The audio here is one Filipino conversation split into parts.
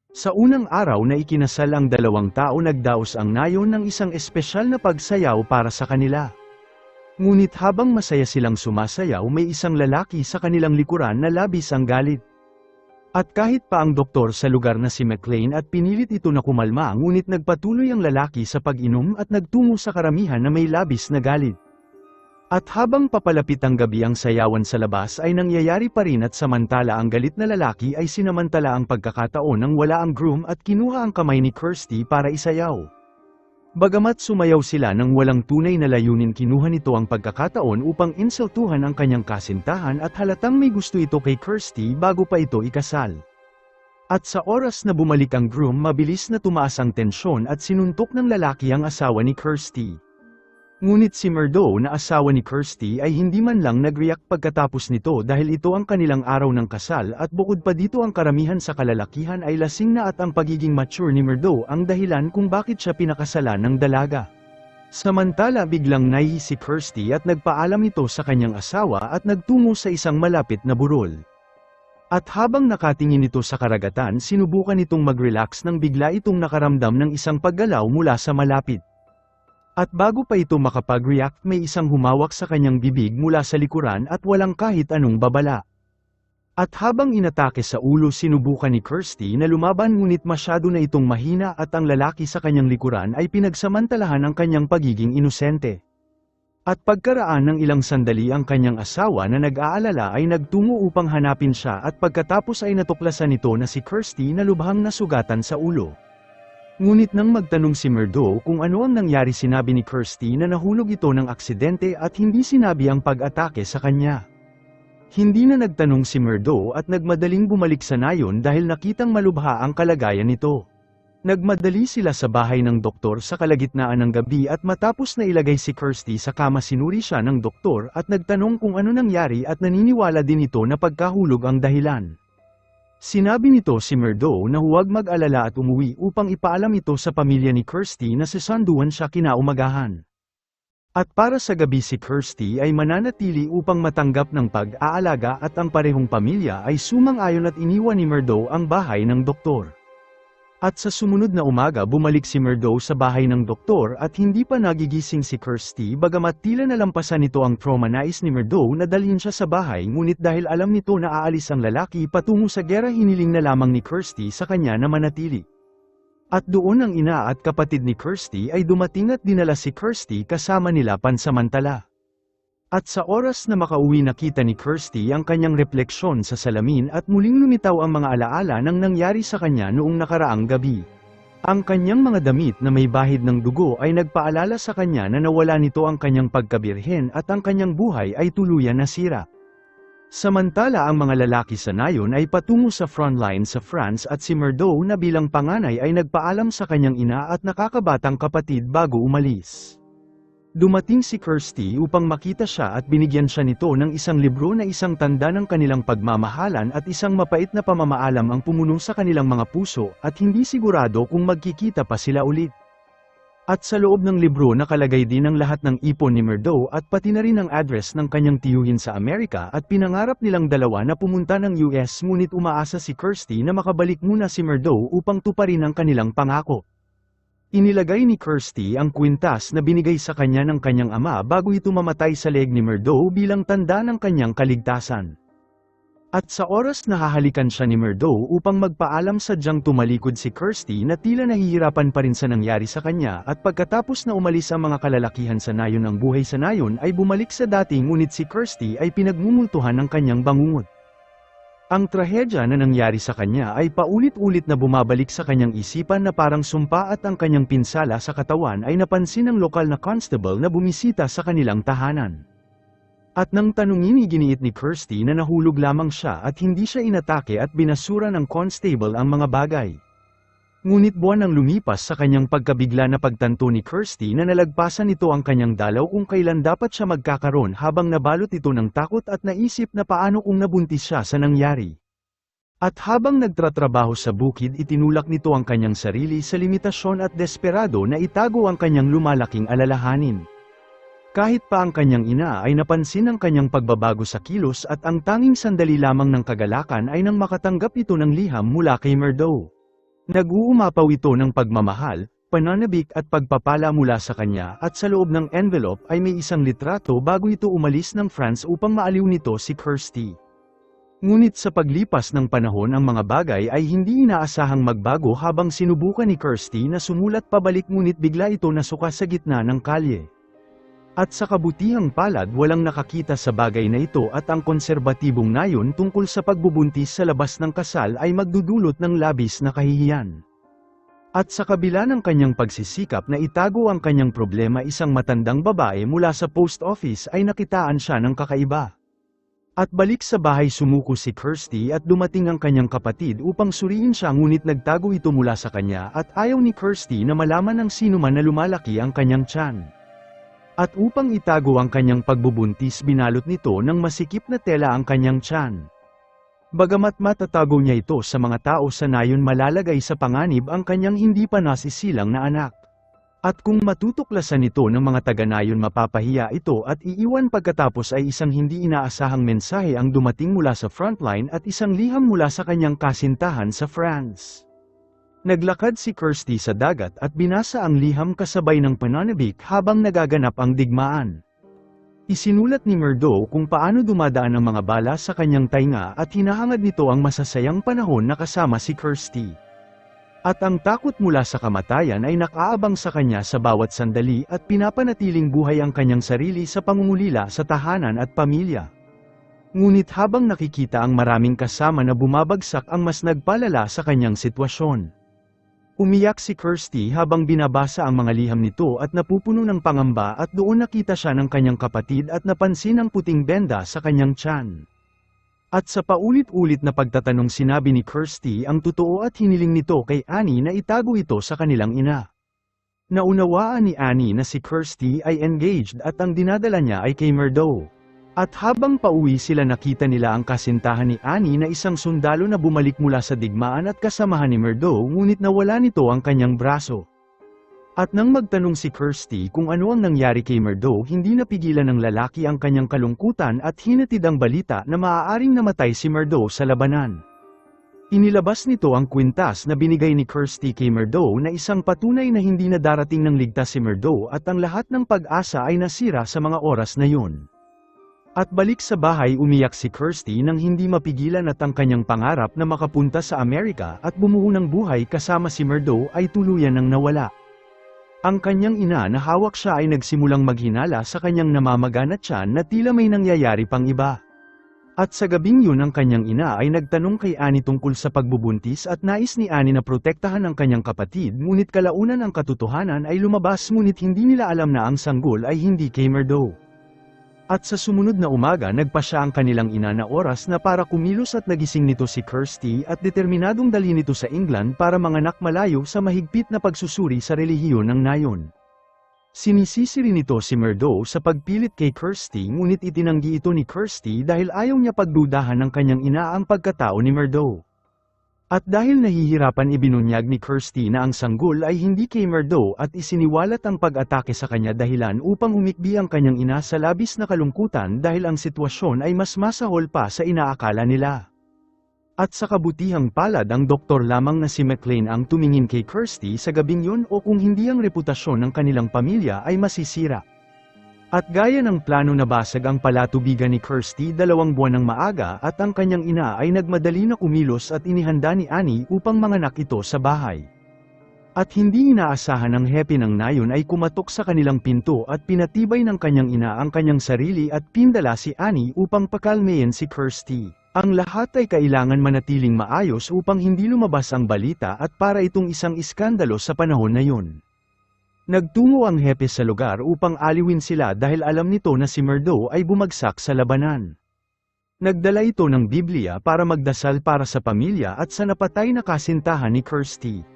Sa unang araw na ikinasal ang dalawang tao, nagdaos ang nayon ng isang espesyal na pagsayaw para sa kanila. Ngunit habang masaya silang sumasayaw, may isang lalaki sa kanilang likuran na labis ang galit. At kahit pa ang doktor sa lugar na si McLean at pinilit ito na kumalma, ngunit nagpatuloy ang lalaki sa pag-inom at nagtungo sa karamihan na may labis na galit. At habang papalapit ang gabi, ang sayawan sa labas ay nangyayari pa rin, at samantala ang galit na lalaki ay sinamantala ang pagkakataon nang wala ang groom at kinuha ang kamay ni Kirsty para isayaw. Bagamat sumayaw sila ng walang tunay na layunin, kinuha nito ang pagkakataon upang insultuhan ang kanyang kasintahan, at halatang may gusto ito kay Kirsty bago pa ito ikasal. At sa oras na bumalik ang groom, mabilis na tumaas ang tensyon at sinuntok ng lalaki ang asawa ni Kirsty. Ngunit si Murdo na asawa ni Kirsty ay hindi man lang nag-react pagkatapos nito, dahil ito ang kanilang araw ng kasal, at bukod pa dito ang karamihan sa kalalakihan ay lasing na, at ang pagiging mature ni Murdo ang dahilan kung bakit siya pinakasalan ng dalaga. Samantala biglang nahihi si Kirsty at nagpaalam ito sa kanyang asawa at nagtungo sa isang malapit na burol. At habang nakatingin ito sa karagatan, sinubukan itong mag-relax nang bigla itong nakaramdam ng isang paggalaw mula sa malapit. At bago pa ito makapag-react, may isang humawak sa kanyang bibig mula sa likuran at walang kahit anong babala. At habang inatake sa ulo, sinubukan ni Kirsty na lumaban, ngunit masyado na itong mahina, at ang lalaki sa kanyang likuran ay pinagsamantalahan ang kanyang pagiging inosente. At pagkaraan ng ilang sandali, ang kanyang asawa na nag-aalala ay nagtungo upang hanapin siya, at pagkatapos ay natuklasan nito na si Kirsty na lubhang nasugatan sa ulo. Ngunit nang magtanong si Murdo kung ano ang nangyari, sinabi ni Kirsty na nahulog ito ng aksidente at hindi sinabi ang pag-atake sa kanya. Hindi na nagtanong si Murdo at nagmadaling bumalik sa nayon dahil nakitang malubha ang kalagayan nito. Nagmadali sila sa bahay ng doktor sa kalagitnaan ng gabi, at matapos na ilagay si Kirsty sa kama, sinuri siya ng doktor at nagtanong kung ano nangyari, at naniniwala din ito na pagkahulog ang dahilan. Sinabi nito si Murdo na huwag mag-alala at umuwi upang ipaalam ito sa pamilya ni Kirsty na sisanduan siya kinaumagahan. At para sa gabi, si Kirsty ay mananatili upang matanggap ng pag-aalaga, at ang parehong pamilya ay sumang-ayon at iniwan ni Murdo ang bahay ng doktor. At sa sumunod na umaga, bumalik si Murdo sa bahay ng doktor at hindi pa nagigising si Kirsty, bagamat tila nalampasan nito ang trauma. Nais ni Murdo na dalhin siya sa bahay, ngunit dahil alam nito na aalis ang lalaki patungo sa gera, hiniling na lamang ni Kirsty sa kanya na manatili. At doon ang ina at kapatid ni Kirsty ay dumating at dinala si Kirsty kasama nila pansamantala. At sa oras na makauwi, nakita ni Kirsty ang kanyang refleksyon sa salamin at muling lumitaw ang mga alaala ng nangyari sa kanya noong nakaraang gabi. Ang kanyang mga damit na may bahid ng dugo ay nagpaalala sa kanya na nawala nito ang kanyang pagkabirhen at ang kanyang buhay ay tuluyan na sira. Samantala ang mga lalaki sa nayon ay patungo sa frontline sa France, at si Murdo na bilang panganay ay nagpaalam sa kanyang ina at nakakabatang kapatid bago umalis. Dumating si Kirsty upang makita siya at binigyan siya nito ng isang libro na isang tanda ng kanilang pagmamahalan, at isang mapait na pamamaalam ang pumuno sa kanilang mga puso, at hindi sigurado kung magkikita pa sila ulit. At sa loob ng libro nakalagay din ang lahat ng ipon ni Murdo at pati na rin ang address ng kanyang tiyuhin sa Amerika, at pinangarap nilang dalawa na pumunta ng US, ngunit umaasa si Kirsty na makabalik muna si Murdo upang tuparin ang kanilang pangako. Inilagay ni Kirsty ang kwintas na binigay sa kanya ng kanyang ama bago ito mamatay sa leeg ni Murdo bilang tanda ng kanyang kaligtasan. At sa oras na hahalikan siya ni Murdo upang magpaalam, sadyang tumalikod si Kirsty na tila nahihirapan pa rin sa nangyari sa kanya, at pagkatapos na umalis ang mga kalalakihan sa nayon, ng buhay sa nayon ay bumalik sa dati, ngunit si Kirsty ay pinagmumultuhan ng kanyang bangungot. Ang trahedya na nangyari sa kanya ay paulit-ulit na bumabalik sa kanyang isipan na parang sumpa, at ang kanyang pinsala sa katawan ay napansin ng lokal na constable na bumisita sa kanilang tahanan. At nang tanungin, iginiit ni Kirsty na nahulog lamang siya at hindi siya inatake, at binasura ng constable ang mga bagay. Ngunit buwan ang lumipas sa kanyang pagkabigla na pagtanto ni Kirsty na nalagpasan nito ang kanyang dalaw kung kailan dapat siya magkakaroon, habang nabalot ito ng takot at naisip na paano kung nabuntis siya sa nangyari. At habang nagtratrabaho sa bukid, itinulak nito ang kanyang sarili sa limitasyon at desperado na itago ang kanyang lumalaking alalahanin. Kahit pa ang kanyang ina ay napansin ang kanyang pagbabago sa kilos, at ang tanging sandali lamang ng kagalakan ay nang makatanggap ito ng liham mula kay Murdo. Nag-uumapaw ito ng pagmamahal, pananabik at pagpapala mula sa kanya at sa loob ng envelope ay may isang litrato bago ito umalis ng France upang maaliw nito si Kirsty. Ngunit sa paglipas ng panahon ang mga bagay ay hindi inaasahang magbago habang sinubukan ni Kirsty na sumulat pabalik ngunit bigla ito nasuka sa gitna ng kalye. At sa kabutihang palad walang nakakita sa bagay na ito at ang konserbatibong nayon tungkol sa pagbubuntis sa labas ng kasal ay magdudulot ng labis na kahihiyan. At sa kabila ng kanyang pagsisikap na itago ang kanyang problema isang matandang babae mula sa post office ay nakitaan siya ng kakaiba. At balik sa bahay sumuko si Kirsty at dumating ang kanyang kapatid upang suriin siya ngunit nagtago ito mula sa kanya at ayaw ni Kirsty na malaman ng sino man na lumalaki ang kanyang tiyan. At upang itago ang kanyang pagbubuntis binalot nito ng masikip na tela ang kanyang tiyan. Bagamat matatago niya ito sa mga tao sa nayon malalagay sa panganib ang kanyang hindi pa nasisilang na anak. At kung matutuklasan ito ng mga taga-nayon mapapahiya ito at iiwan pagkatapos ay isang hindi inaasahang mensahe ang dumating mula sa frontline at isang liham mula sa kanyang kasintahan sa France. Naglakad si Kirsty sa dagat at binasa ang liham kasabay ng pananabik habang nagaganap ang digmaan. Isinulat ni Murdo kung paano dumadaan ang mga bala sa kanyang tainga at hinahangad nito ang masasayang panahon na kasama si Kirsty. At ang takot mula sa kamatayan ay nakaabang sa kanya sa bawat sandali at pinapanatiling buhay ang kanyang sarili sa pangungulila sa tahanan at pamilya. Ngunit habang nakikita ang maraming kasama na bumabagsak ang mas nagpalala sa kanyang sitwasyon. Umiyak si Kirsty habang binabasa ang mga liham nito at napupuno ng pangamba at doon nakita siya ng kanyang kapatid at napansin ang puting benda sa kanyang tiyan. At sa paulit-ulit na pagtatanong sinabi ni Kirsty ang totoo at hiniling nito kay Annie na itago ito sa kanilang ina. Naunawaan ni Annie na si Kirsty ay engaged at ang dinadala niya ay kay Murdo. At habang pauwi sila nakita nila ang kasintahan ni Annie na isang sundalo na bumalik mula sa digmaan at kasamahan ni Murdo ngunit nawala nito ang kanyang braso. At nang magtanong si Kirsty kung ano ang nangyari kay Murdo hindi napigilan ng lalaki ang kanyang kalungkutan at hinatid ang balita na maaaring namatay si Murdo sa labanan. Inilabas nito ang kwintas na binigay ni Kirsty kay Murdo na isang patunay na hindi na darating ng ligtas si Murdo at ang lahat ng pag-asa ay nasira sa mga oras na yun. At balik sa bahay umiyak si Kirsty nang hindi mapigilan at ang kanyang pangarap na makapunta sa Amerika at bumuo ng buhay kasama si Murdo ay tuluyan ng nawala. Ang kanyang ina na hawak siya ay nagsimulang maghinala sa kanyang namamaga na tiyan na tila may nangyayari pang iba. At sa gabing yun ang kanyang ina ay nagtanong kay Annie tungkol sa pagbubuntis at nais ni Annie na protektahan ang kanyang kapatid ngunit kalaunan ang katotohanan ay lumabas ngunit hindi nila alam na ang sanggol ay hindi kay Murdo. At sa sumunod na umaga nagpa siya ang kanilang ina na oras na para kumilos at nagising nito si Kirsty at determinadong dalhin ito sa England para manganak malayo sa mahigpit na pagsusuri sa relihiyon ng nayon. Sinisisi rin nito si Murdo sa pagpilit kay Kirsty ngunit itinanggi ito ni Kirsty dahil ayaw niya pagdudahan ng kanyang ina ang pagkatao ni Murdo. At dahil nahihirapan ibinunyag ni Kirsty na ang sanggol ay hindi kay Murdo at isiniwalat ang pag-atake sa kanya dahilan upang umikbi ang kanyang ina sa labis na kalungkutan dahil ang sitwasyon ay mas masahol pa sa inaakala nila. At sa kabutihang palad ang doktor lamang na si McLean ang tumingin kay Kirsty sa gabing yun o kung hindi ang reputasyon ng kanilang pamilya ay masisira. At gaya ng plano nabasag ang palatubigan ni Kirsty 2 buwan ng maaga at ang kanyang ina ay nagmadali na kumilos at inihanda ni Annie upang manganak ito sa bahay. At hindi inaasahan ng hepe ng nayon ay kumatok sa kanilang pinto at pinatibay ng kanyang ina ang kanyang sarili at pindala si Annie upang pakalmeyin si Kirsty. Ang lahat ay kailangan manatiling maayos upang hindi lumabas ang balita at para itong isang iskandalo sa panahon na yun. Nagtungo ang hepe sa lugar upang aliwin sila dahil alam nito na si Murdo ay bumagsak sa labanan. Nagdala ito ng Biblia para magdasal para sa pamilya at sa napatay na kasintahan ni Kirsty.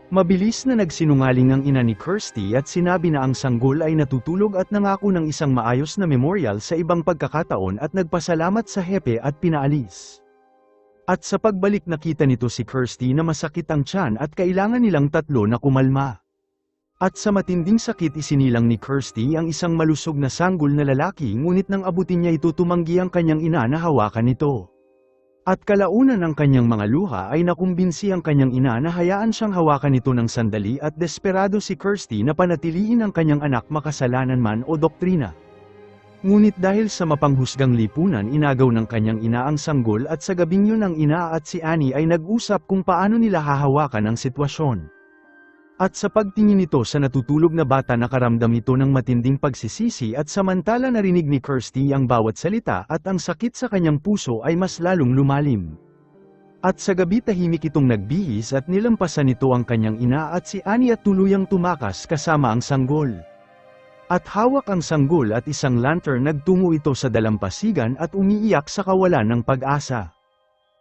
Mabilis na nagsinungaling ang ina ni Kirsty at sinabi na ang sanggol ay natutulog at nangako ng isang maayos na memorial sa ibang pagkakataon at nagpasalamat sa hepe at pinaalis. At sa pagbalik nakita nito si Kirsty na masakit ang tiyan at kailangan nilang tatlo na kumalma. At sa matinding sakit isinilang ni Kirsty ang isang malusog na sanggol na lalaki ngunit nang abutin niya ito tumanggi ang kanyang ina na hawakan nito. At kalaunan ng kanyang mga luha ay nakumbinsi ang kanyang ina na hayaan siyang hawakan ito ng sandali at desperado si Kirsty na panatilihin ang kanyang anak makasalanan man o doktrina. Ngunit dahil sa mapanghusgang lipunan inagaw ng kanyang ina ang sanggol at sa gabing yun ang ina at si Annie ay nag-usap kung paano nila hahawakan ang sitwasyon. At sa pagtingin nito sa natutulog na bata nakaramdam ito ng matinding pagsisisi at samantala narinig ni Kirsty ang bawat salita at ang sakit sa kanyang puso ay mas lalong lumalim. At sa gabi tahimik itong nagbihis at nilampasan nito ang kanyang ina at si Annie at tuluyang tumakas kasama ang sanggol. At hawak ang sanggol at isang lantern nagtungo ito sa dalampasigan at umiiyak sa kawalan ng pag-asa.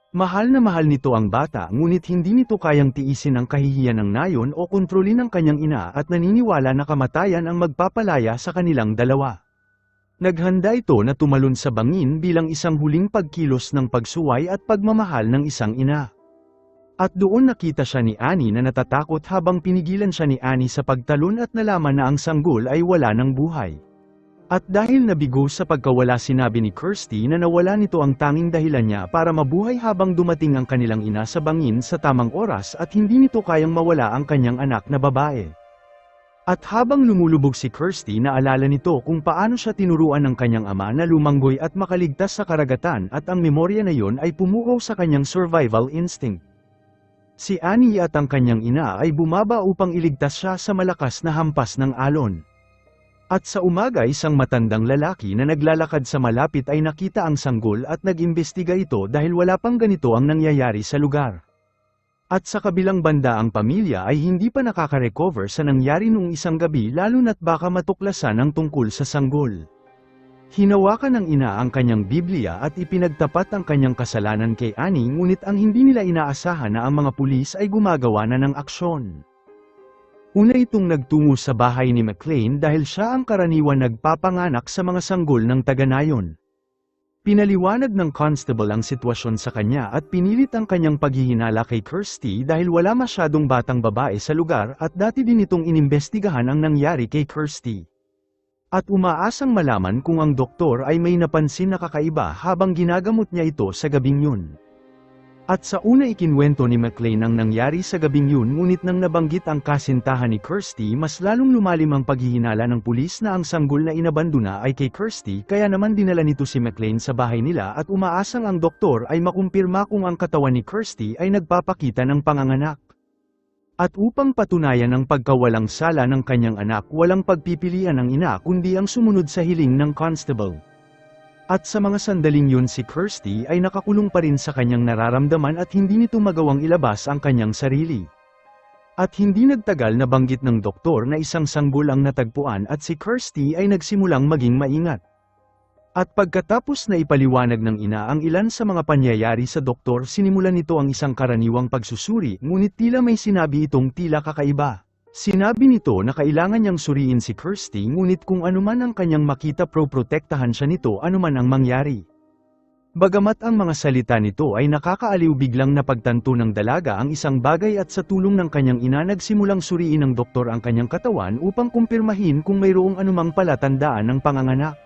Mahal na mahal nito ang bata ngunit hindi nito kayang tiisin ang kahihiyan ng nayon o kontrolin ng kanyang ina at naniniwala na kamatayan ang magpapalaya sa kanilang dalawa. Naghanda ito na tumalon sa bangin bilang isang huling pagkilos ng pagsuway at pagmamahal ng isang ina. At doon nakita siya ni Annie na natatakot habang pinigilan siya ni Annie sa pagtalon at nalaman na ang sanggol ay wala ng buhay. At dahil nabigo sa pagkawala sinabi ni Kirsty na nawala nito ang tanging dahilan niya para mabuhay habang dumating ang kanilang ina sa bangin sa tamang oras at hindi nito kayang mawala ang kanyang anak na babae. At habang lumulubog si Kirsty naalala nito kung paano siya tinuruan ng kanyang ama na lumanggoy at makaligtas sa karagatan at ang memorya na yon ay pumukaw sa kanyang survival instinct. Si Annie at ang kanyang ina ay bumaba upang iligtas siya sa malakas na hampas ng alon. At sa umaga isang matandang lalaki na naglalakad sa malapit ay nakita ang sanggol at nag-imbestiga ito dahil wala pang ganito ang nangyayari sa lugar. At sa kabilang banda ang pamilya ay hindi pa nakaka-recover sa nangyari noong isang gabi lalo na't baka matuklasan ang tungkol sa sanggol. Hinawakan ng ina ang kanyang Biblia at ipinagtapat ang kanyang kasalanan kay Annie ngunit ang hindi nila inaasahan na ang mga pulis ay gumagawa na ng aksyon. Una itong nagtungo sa bahay ni McLean dahil siya ang karaniwan nagpapanganak sa mga sanggol ng taga-nayon. Pinaliwanag ng constable ang sitwasyon sa kanya at pinilit ang kanyang paghihinala kay Kirsty dahil wala masyadong batang babae sa lugar at dati din itong inimbestigahan ang nangyari kay Kirsty. At umaasang malaman kung ang doktor ay may napansin na kakaiba habang ginagamot niya ito sa gabing yun. At sa una ikinwento ni McLean ang nangyari sa gabing yun ngunit nang nabanggit ang kasintahan ni Kirsty mas lalong lumalim ang paghihinala ng pulis na ang sanggol na inabandona ay kay Kirsty kaya naman dinala nito si McLean sa bahay nila at umaasang ang doktor ay makumpirma kung ang katawan ni Kirsty ay nagpapakita ng panganganak. At upang patunayan ang pagkawalang sala ng kanyang anak walang pagpipilian ng ina kundi ang sumunod sa hiling ng constable. At sa mga sandaling yun si Kirsty ay nakakulong pa rin sa kanyang nararamdaman at hindi nito magawang ilabas ang kanyang sarili. At hindi nagtagal na banggit ng doktor na isang sanggol ang natagpuan at si Kirsty ay nagsimulang maging maingat. At pagkatapos na ipaliwanag ng ina ang ilan sa mga pangyayari sa doktor sinimulan nito ang isang karaniwang pagsusuri ngunit tila may sinabi itong tila kakaiba. Sinabi nito na kailangan niyang suriin si Kirsty ngunit kung anuman ang kanyang makita protektahan siya nito anuman ang mangyari. Bagamat ang mga salita nito ay nakakaaliw biglang napagtanto ng dalaga ang isang bagay at sa tulong ng kanyang ina nagsimulang suriin ng doktor ang kanyang katawan upang kumpirmahin kung mayroong anumang palatandaan ng panganganak.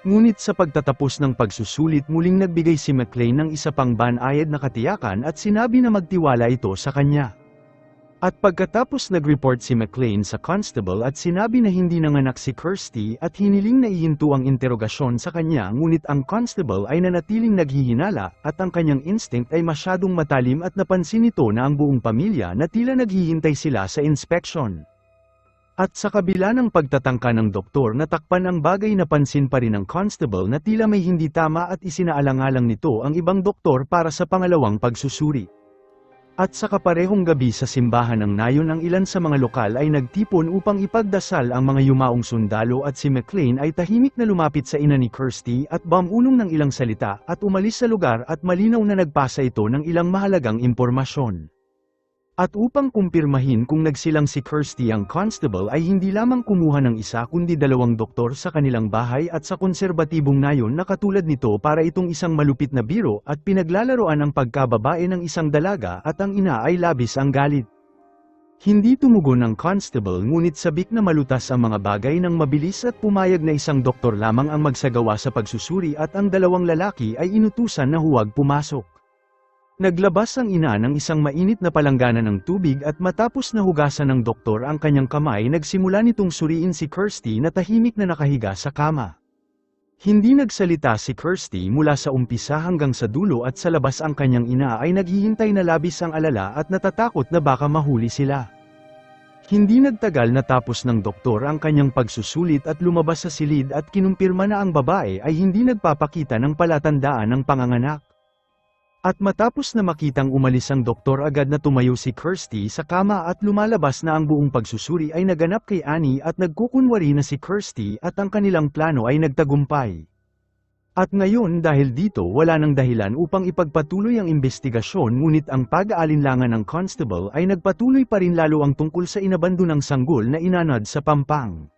Ngunit sa pagtatapos ng pagsusulit muling nagbigay si McLean ng isa pang banayad na katiyakan at sinabi na magtiwala ito sa kanya. At pagkatapos nag-report si McLean sa constable at sinabi na hindi nanganak si Kirsty at hiniling na ihinto ang interogasyon sa kanya ngunit ang constable ay nanatiling naghihinala at ang kanyang instinct ay masyadong matalim at napansin nito na ang buong pamilya na tila naghihintay sila sa inspection. At sa kabila ng pagtatangka ng doktor natakpan ang bagay napansin pa rin ng constable na tila may hindi tama at isinaalang-alang nito ang ibang doktor para sa pangalawang pagsusuri. At sa kaparehong gabi sa simbahan ng nayon ang ilan sa mga lokal ay nagtipon upang ipagdasal ang mga yumaong sundalo at si McLean ay tahimik na lumapit sa ina ni Kirsty at bumulong ng ilang salita at umalis sa lugar at malinaw na nagpasa ito ng ilang mahalagang impormasyon. At upang kumpirmahin kung nagsilang si Kirsty ang constable ay hindi lamang kumuha ng isa kundi dalawang doktor sa kanilang bahay at sa konserbatibong nayon na katulad nito para itong isang malupit na biro at pinaglalaroan ang pagkababae ng isang dalaga at ang ina ay labis ang galit. Hindi tumugon ang constable ngunit sabik na malutas ang mga bagay ng mabilis at pumayag na isang doktor lamang ang magsagawa sa pagsusuri at ang dalawang lalaki ay inutusan na huwag pumasok. Naglabas ang ina ng isang mainit na palanggana ng tubig at matapos na hugasan ng doktor ang kanyang kamay nagsimula nitong suriin si Kirsty na tahimik na nakahiga sa kama. Hindi nagsalita si Kirsty mula sa umpisa hanggang sa dulo at sa labas ang kanyang ina ay naghihintay na labis ang alala at natatakot na baka mahuli sila. Hindi nagtagal natapos ng doktor ang kanyang pagsusulit at lumabas sa silid at kinumpirma na ang babae ay hindi nagpapakita ng palatandaan ng panganganak. At matapos na makitang umalis ang doktor agad na tumayo si Kirsty sa kama at lumalabas na ang buong pagsusuri ay naganap kay Annie at nagkukunwari na si Kirsty at ang kanilang plano ay nagtagumpay. At ngayon dahil dito wala nang dahilan upang ipagpatuloy ang investigasyon ngunit ang pag-aalinlangan ng constable ay nagpatuloy pa rin lalo ang tungkol sa inabandonang sanggol na inanod sa Pampang.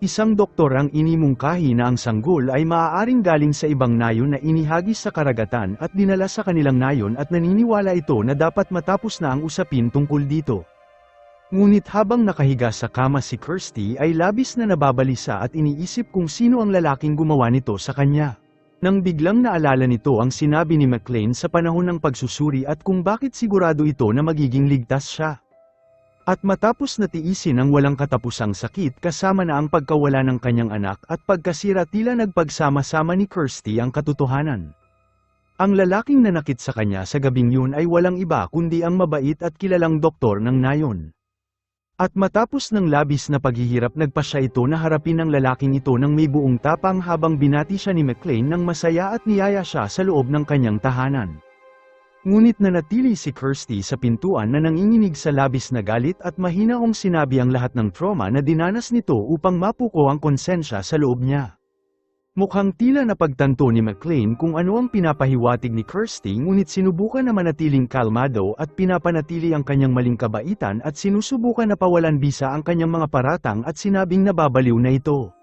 Isang doktor ang inimungkahi na ang sanggol ay maaaring galing sa ibang nayon na inihagis sa karagatan at dinala sa kanilang nayon at naniniwala ito na dapat matapos na ang usapin tungkol dito. Ngunit habang nakahiga sa kama si Kirsty ay labis na nababalisa at iniisip kung sino ang lalaking gumawa nito sa kanya. Nang biglang naalala nito ang sinabi ni McLean sa panahon ng pagsusuri at kung bakit sigurado ito na magiging ligtas siya. At matapos na tiisin ang walang katapusang sakit kasama na ang pagkawala ng kanyang anak at pagkasira tila nagpagsama-sama ni Kirsty ang katotohanan. Ang lalaking nanakit sa kanya sa gabing yun ay walang iba kundi ang mabait at kilalang doktor ng nayon. At matapos ng labis na paghihirap nagpa siya ito na harapin ang lalaking ito ng may buong tapang habang binati siya ni McLean ng masaya at niyaya siya sa loob ng kanyang tahanan. Ngunit nanatili si Kirsty sa pintuan na nanginginig sa labis na galit at mahinaong sinabi ang lahat ng trauma na dinanas nito upang mapuko ang konsensya sa loob niya. Mukhang tila napagtanto ni McLean kung ano ang pinapahiwatig ni Kirsty ngunit sinubukan na manatiling kalmado at pinapanatili ang kanyang maling kabaitan at sinusubukan na pawalan bisa ang kanyang mga paratang at sinabing nababaliw na ito.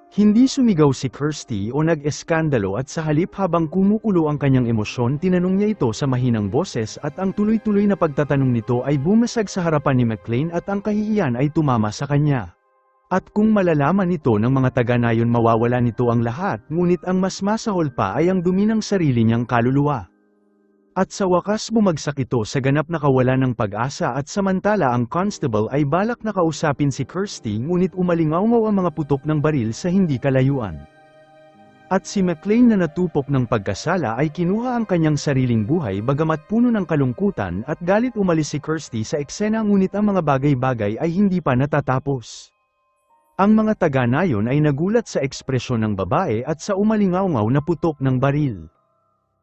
Hindi sumigaw si Kirsty o nag-eskandalo at sa halip habang kumukulo ang kanyang emosyon tinanong niya ito sa mahinang boses at ang tuloy-tuloy na pagtatanong nito ay bumasag sa harapan ni McLean at ang kahihiyan ay tumama sa kanya. At kung malalaman nito ng mga taga-nayon mawawala nito ang lahat ngunit ang mas masahol pa ay ang dumi ng sarili niyang kaluluwa. At sa wakas bumagsak ito sa ganap na kawalan ng pag-asa at samantala ang constable ay balak na kausapin si Kirsty ngunit umalingaw-ngaw ang mga putok ng baril sa hindi kalayuan. At si McLean na natupok ng pagkasala ay kinuha ang kanyang sariling buhay bagamat puno ng kalungkutan at galit umalis si Kirsty sa eksena ngunit ang mga bagay-bagay ay hindi pa natatapos. Ang mga taga-nayon ay nagulat sa ekspresyon ng babae at sa umalingaw-ngaw na putok ng baril.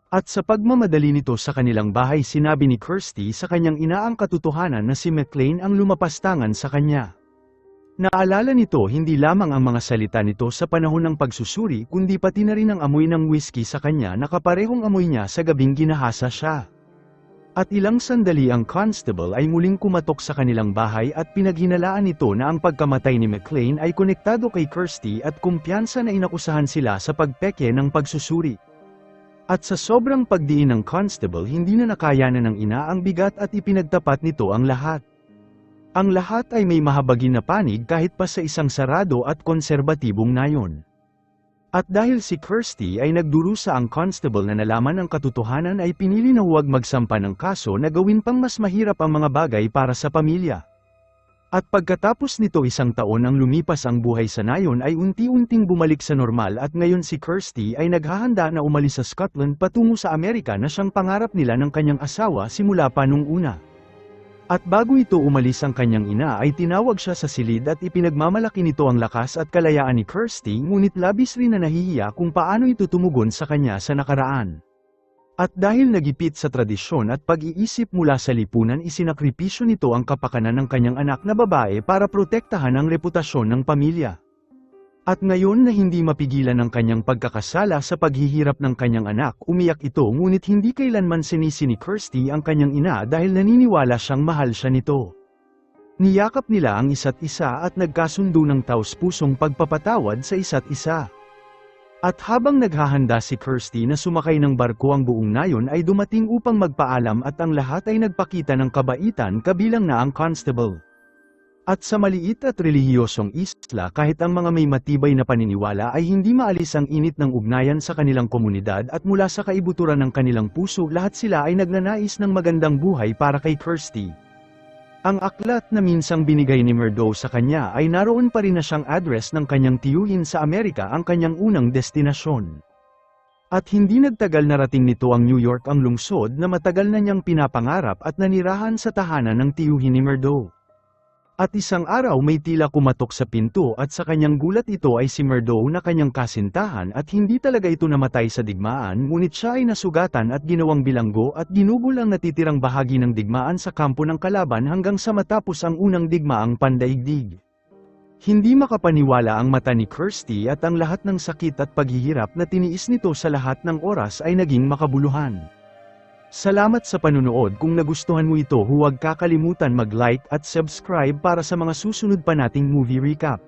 At sa pagmamadali nito sa kanilang bahay sinabi ni Kirsty sa kanyang ina ang katotohanan na si McLean ang lumapastangan sa kanya. Naalala nito hindi lamang ang mga salita nito sa panahon ng pagsusuri kundi pati na rin ang amoy ng whiskey sa kanya na kaparehong amoy niya sa gabing ginahasa siya. At ilang sandali ang constable ay muling kumatok sa kanilang bahay at pinaghinalaan nito na ang pagkamatay ni McLean ay konektado kay Kirsty at kumpiyansa na inakusahan sila sa pagpeke ng pagsusuri. At sa sobrang pagdiin ng constable hindi na nakayanan ng ina ang bigat at ipinagtapat nito ang lahat. Ang lahat ay may mahabagin na panig kahit pa sa isang sarado at konserbatibong nayon. At dahil si Kirsty ay nagdurusa ang constable na nalaman ang katotohanan ay pinili na huwag magsampa ng kaso na gawin pang mas mahirap ang mga bagay para sa pamilya. At pagkatapos nito isang taon ang lumipas ang buhay sa nayon ay unti-unting bumalik sa normal at ngayon si Kirsty ay naghahanda na umalis sa Scotland patungo sa Amerika na siyang pangarap nila ng kanyang asawa simula pa nung una. At bago ito umalis ang kanyang ina ay tinawag siya sa silid at ipinagmamalaki nito ang lakas at kalayaan ni Kirsty ngunit labis rin na nahihiya kung paano ito tumugon sa kanya sa nakaraan. At dahil nagipit sa tradisyon at pag-iisip mula sa lipunan isinakripisyo nito ang kapakanan ng kanyang anak na babae para protektahan ang reputasyon ng pamilya. At ngayon na hindi mapigilan ang kanyang pagkakasala sa paghihirap ng kanyang anak umiyak ito ngunit hindi kailanman sinisi ni Kirsty ang kanyang ina dahil naniniwala siyang mahal siya nito. Niyakap nila ang isa't isa at nagkasundo ng taos-pusong pagpapatawad sa isa't isa. At habang naghahanda si Kirsty na sumakay ng barko, ang buong nayon ay dumating upang magpaalam at ang lahat ay nagpakita ng kabaitan kabilang na ang constable. At sa maliit at relihiyosong isla, kahit ang mga may matibay na paniniwala ay hindi maalis ang init ng ugnayan sa kanilang komunidad at mula sa kaibuturan ng kanilang puso, lahat sila ay nagnanais ng magandang buhay para kay Kirsty. Ang aklat na minsang binigay ni Murdo sa kanya ay naroon pa rin na siyang address ng kanyang tiyuhin sa Amerika, ang kanyang unang destinasyon. At hindi nagtagal narating nito ang New York, ang lungsod na matagal na niyang pinapangarap at nanirahan sa tahanan ng tiyuhin ni Murdo. At isang araw may tila kumatok sa pinto at sa kanyang gulat ito ay si Murdo na kanyang kasintahan, at hindi talaga ito namatay sa digmaan, ngunit siya ay nasugatan at ginawang bilanggo at ginugol ang natitirang bahagi ng digmaan sa kampo ng kalaban hanggang sa matapos ang unang digmaang pandaigdig. Hindi makapaniwala ang mata ni Kirsty at ang lahat ng sakit at paghihirap na tiniis nito sa lahat ng oras ay naging makabuluhan. Salamat sa panunood. Kung nagustuhan mo ito, huwag kakalimutan mag-like at subscribe para sa mga susunod pa nating movie recap.